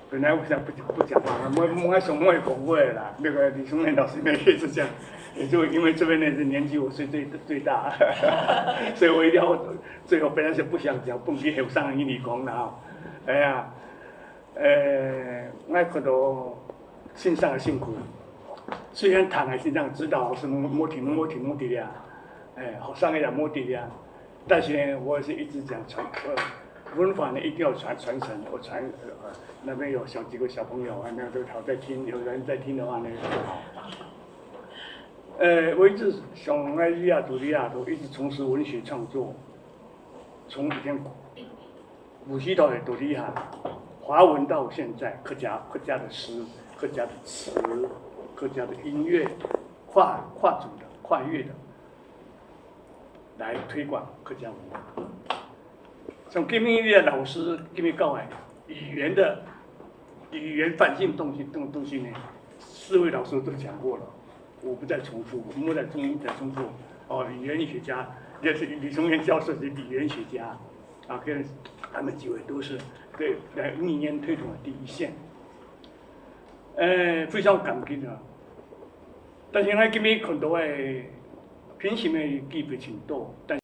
本来我想不讲话，我什么也讲过来啦。那个李松元老师那也是这样，也就因为这边呢是年纪我最大，所以我一定要最后本来是不想讲，蹦去后上英语讲了啊。哎呀，我看到线上的辛苦，虽然躺在线上指导老师摸题呀，好上一点摸题呀，但是呢，我也是一直讲文法呢一定要传承，我那边有几个小朋友，那个好在听，有人在听的话呢就好。我一直想在利亚都一直从事文学创作，从以前古希腊的都厉害，华文到现在客家的诗、客家的词、客家的音乐，跨族的、跨越的，来推广客家文化。像今天的老师，因为教语言反性东西呢，4位老师都讲过了，我不再重复，我们再重复。语言学家，也是李松元教授是语言学家，跟他们几位都是对来理念推动的第一线。非常感激的。但是我今日看到的品性的技术程度，但